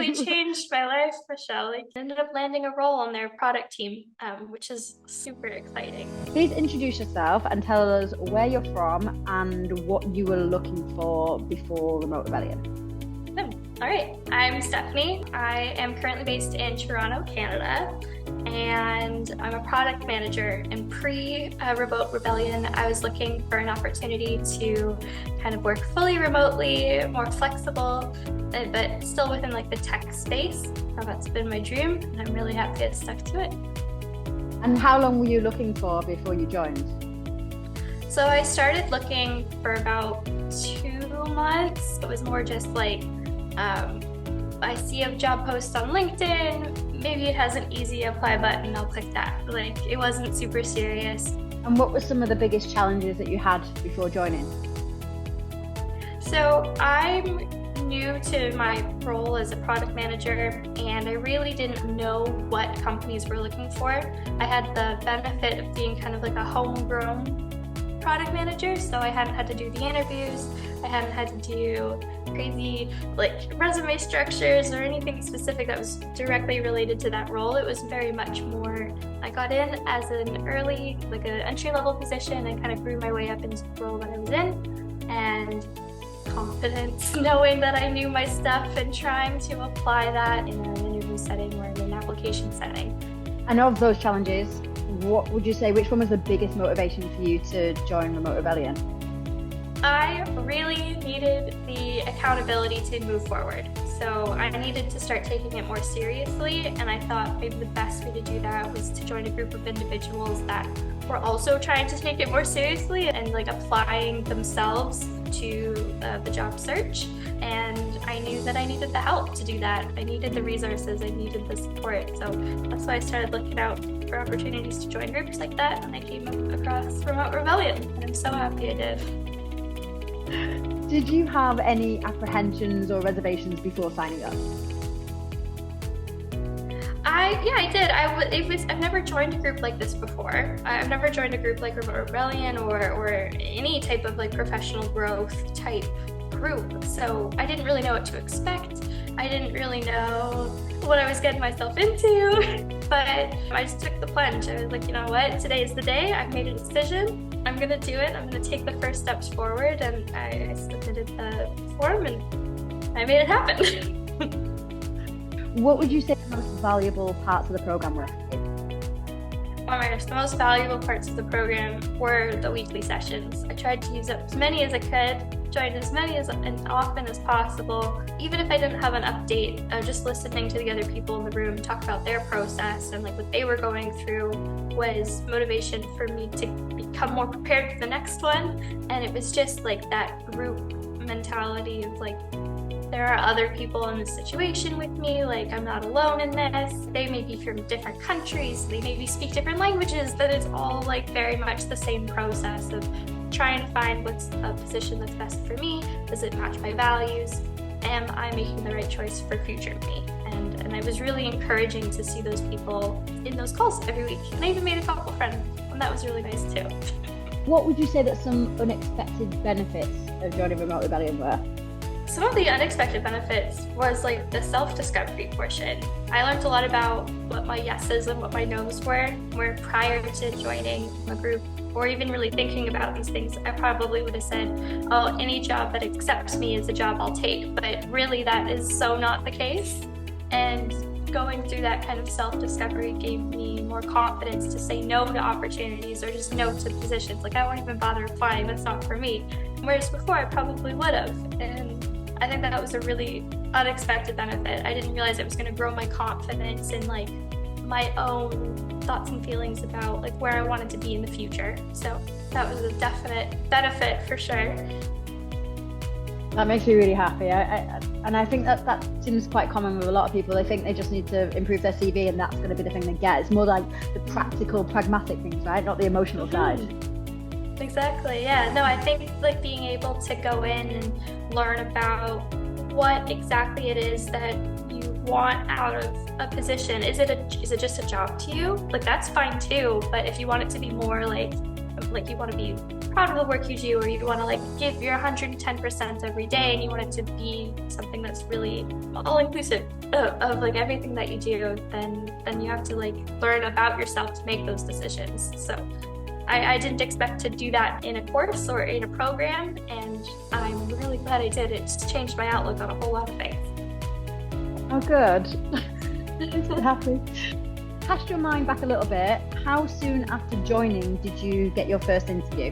really changed my life, Michelle. I ended up landing a role on their product team, which is super exciting. Please introduce yourself and tell us where you're from and what you were looking for before Remote Rebellion. All right, I'm Stephanie. I am currently based in Toronto, Canada, and I'm a product manager. And pre-Remote Rebellion, I was looking for an opportunity to kind of work fully remotely, more flexible, but still within like the tech space. So that's been my dream, and I'm really happy I stuck to it. And how long were you looking for before you joined? So I started looking for about 2 months. It was more just like, I see a job post on LinkedIn, maybe it has an easy apply button, I'll click that. Like, it wasn't super serious. And what were some of the biggest challenges that you had before joining? So I'm new to my role as a product manager, and I really didn't know what companies were looking for. I had the benefit of being kind of like a homegrown product manager, so I hadn't had to do the interviews, I hadn't had to do crazy like resume structures or anything specific that was directly related to that role. It was very much more, I got in as an early, like an entry-level position and kind of grew my way up into the role that I was in, and confidence, knowing that I knew my stuff and trying to apply that in an interview setting or in an application setting. And of those challenges, what would you say, which one was the biggest motivation for you to join Remote Rebellion? I really needed the accountability to move forward. So I needed to start taking it more seriously, and I thought maybe the best way to do that was to join a group of individuals that were also trying to take it more seriously and like applying themselves to the job search. And I knew that I needed the help to do that. I needed the resources, I needed the support. So that's why I started looking out for opportunities to join groups like that, and I came across Remote Rebellion, and I'm so happy I did. Did you have any apprehensions or reservations before signing up? I did. I've never joined a group like this before. I've never joined a group like Remote Rebellion or any type of like professional growth type group. So I didn't really know what to expect. I didn't really know what I was getting myself into, but I just took the plunge. I was like, you know what? Today is the day. I've made a decision. I'm gonna do it. I'm gonna take the first steps forward, and I submitted the form and I made it happen. What would you say the most valuable parts of the program were? Oh my gosh, the most valuable parts of the program were the weekly sessions. I tried to use up as many as I could, joined as many as often as possible. Even if I didn't have an update, just listening to the other people in the room talk about their process and like what they were going through was motivation for me to become more prepared for the next one. And it was just like that group mentality of like, there are other people in this situation with me, like I'm not alone in this. They may be from different countries, they maybe speak different languages, but it's all like very much the same process of trying to find what's a position that's best for me. Does it match my values? Am I making the right choice for future me? And I was really encouraging to see those people in those calls every week. And I even made a couple friends, and that was really nice too. What would you say that some unexpected benefits of joining Remote Rebellion were? Some of the unexpected benefits was like the self-discovery portion. I learned a lot about what my yeses and what my nos were, where prior to joining a group or even really thinking about these things, I probably would have said, oh, any job that accepts me is a job I'll take. But really that is so not the case. And going through that kind of self-discovery gave me more confidence to say no to opportunities or just no to positions. Like I won't even bother applying, that's not for me. Whereas before I probably would have. And I think that was a really unexpected benefit. I didn't realize it was going to grow my confidence in like my own thoughts and feelings about like where I wanted to be in the future. So that was a definite benefit for sure. That makes me really happy. And I think that seems quite common with a lot of people. They think they just need to improve their CV and that's going to be the thing they get. It's more like the practical, pragmatic things, right? Not the emotional side. Exactly, yeah. No, I think like being able to go in and learn about what exactly it is that you want out of a position. Is it just a job to you? Like that's fine too, but if you want it to be more like like you want to be proud of the work you do, or you want to like give your 110% every day, and you want it to be something that's really all inclusive of like everything that you do, then you have to like learn about yourself to make those decisions. So I didn't expect to do that in a course or in a program, and I'm really glad I did. It's changed my outlook on a whole lot of things. Oh, good. I'm so happy. Cast your mind back a little bit. How soon after joining did you get your first interview?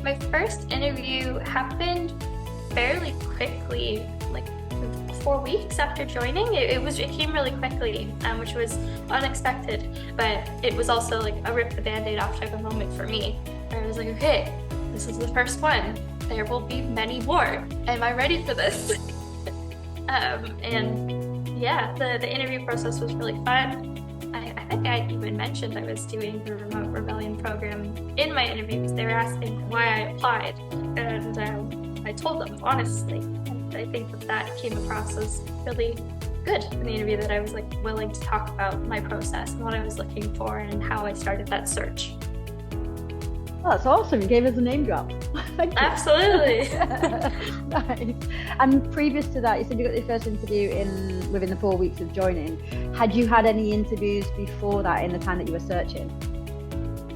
My first interview happened fairly quickly, like 4 weeks after joining. It came really quickly, which was unexpected, but it was also like a rip the band-aid off type of moment for me. I was like, okay, this is the first one. There will be many more. Am I ready for this? And yeah, the interview process was really fun. I think I even mentioned I was doing the Remote Rebellion program in my interview because they were asking why I applied, and I told them honestly. And I think that came across as really good in the interview, that I was like willing to talk about my process and what I was looking for and how I started that search. Oh, that's awesome. You gave us a name drop. Thank you. Absolutely. Nice. And previous to that, you said you got your first interview within the 4 weeks of joining. Had you had any interviews before that in the time that you were searching?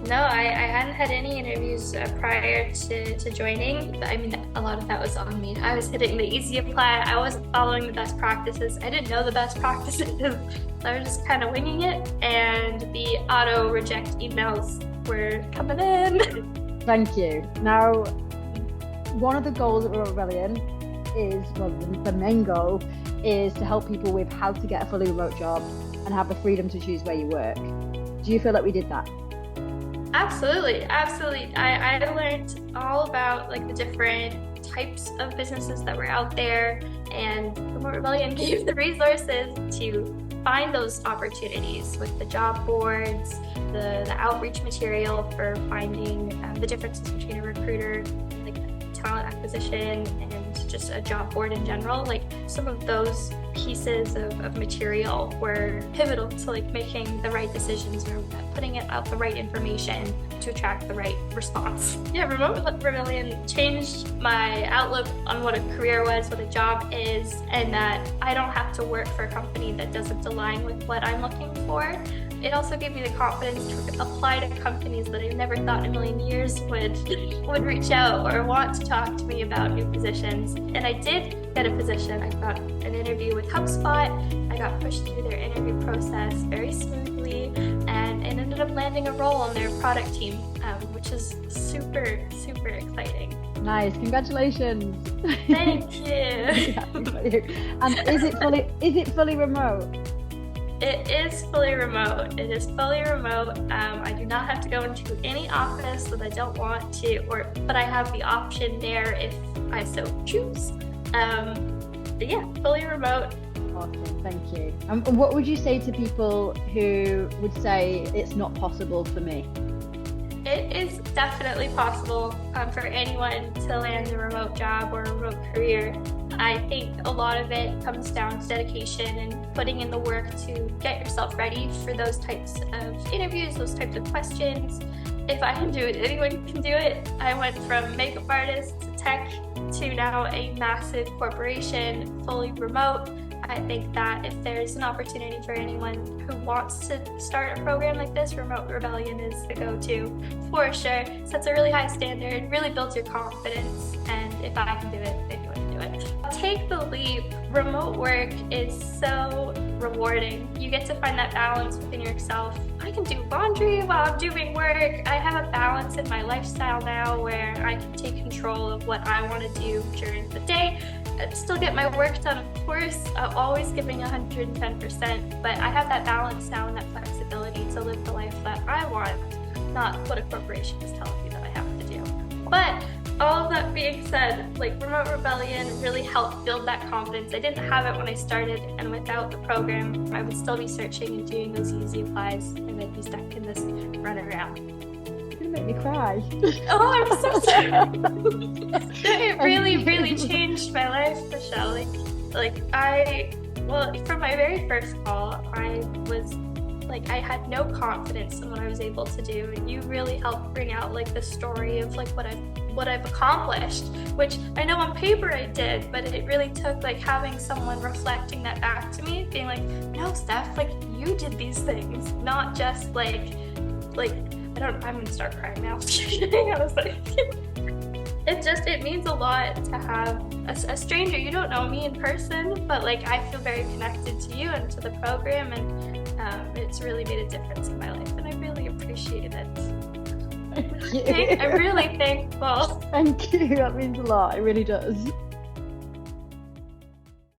No, I hadn't had any interviews prior to joining. I mean, a lot of that was on me. I was hitting the easy apply. I wasn't following the best practices. I didn't know the best practices. So I was just kind of winging it, and the auto reject emails were coming in. Thank you. Now, one of the goals of Rebellion is, well, the main goal is to help people with how to get a fully remote job and have the freedom to choose where you work. Do you feel like we did that? Absolutely. I learned all about like the different types of businesses that were out there, and Remote Rebellion gave the resources to find those opportunities with the job boards, the outreach material for finding the differences between a recruiter, like talent acquisition, and just a job board in general. Like some of those pieces of material were pivotal to like making the right decisions or putting out the right information to attract the right response. Yeah, Remote Rebellion changed my outlook on what a career was, what a job is, and that I don't have to work for a company that doesn't align with what I'm looking for. It also gave me the confidence to apply to companies that I never thought in a million years would reach out or want to talk to me about new positions. And I did get a position. I got an interview with Hubspot. I got pushed through their interview process very smoothly, and ended up landing a role on their product team, which is super, super exciting. Nice, congratulations. Thank you. And is it fully remote? It is fully remote. It is fully remote. I do not have to go into any office that I don't want to, but I have the option there if I so choose. But yeah, fully remote. Awesome, thank you. And what would you say to people who would say it's not possible for me? It is definitely possible for anyone to land a remote job or a remote career. I think a lot of it comes down to dedication and putting in the work to get yourself ready for those types of interviews, those types of questions. If I can do it, anyone can do it. I went from makeup artist to tech to now a massive corporation, fully remote. I think that if there's an opportunity for anyone who wants to start a program like this, Remote Rebellion is the go-to for sure. Sets a really high standard, really builds your confidence, and if I can do it, anyone can do it. Take the leap. Remote work is so rewarding. You get to find that balance within yourself. I can do laundry while I'm doing work. I have a balance in my lifestyle now where I can take control of what I want to do during the day. I'd still get my work done, of course, always giving 110%, but I have that balance now and that flexibility to live the life that I want, not what a corporation is telling me that I have to do. But all of that being said, like Remote Rebellion really helped build that confidence. I didn't have it when I started, and without the program, I would still be searching and doing those easy applies, and I'd be stuck in this runaround. You're gonna make me cry. Oh, I'm so sorry. It really changed my life, Michelle. From my very first call, I was like I had no confidence in what I was able to do, and you really helped bring out like the story of like what I've accomplished, which I know on paper I did, but it really took like having someone reflecting that back to me, being like, no, Steph, like you did these things, not just like I'm gonna start crying now. I was like, it means a lot to have a stranger. You don't know me in person, but like I feel very connected to you and to the program, and it's really made a difference in my life, and I really appreciate it. Thank you. I'm really thankful. Thank you. That means a lot. It really does.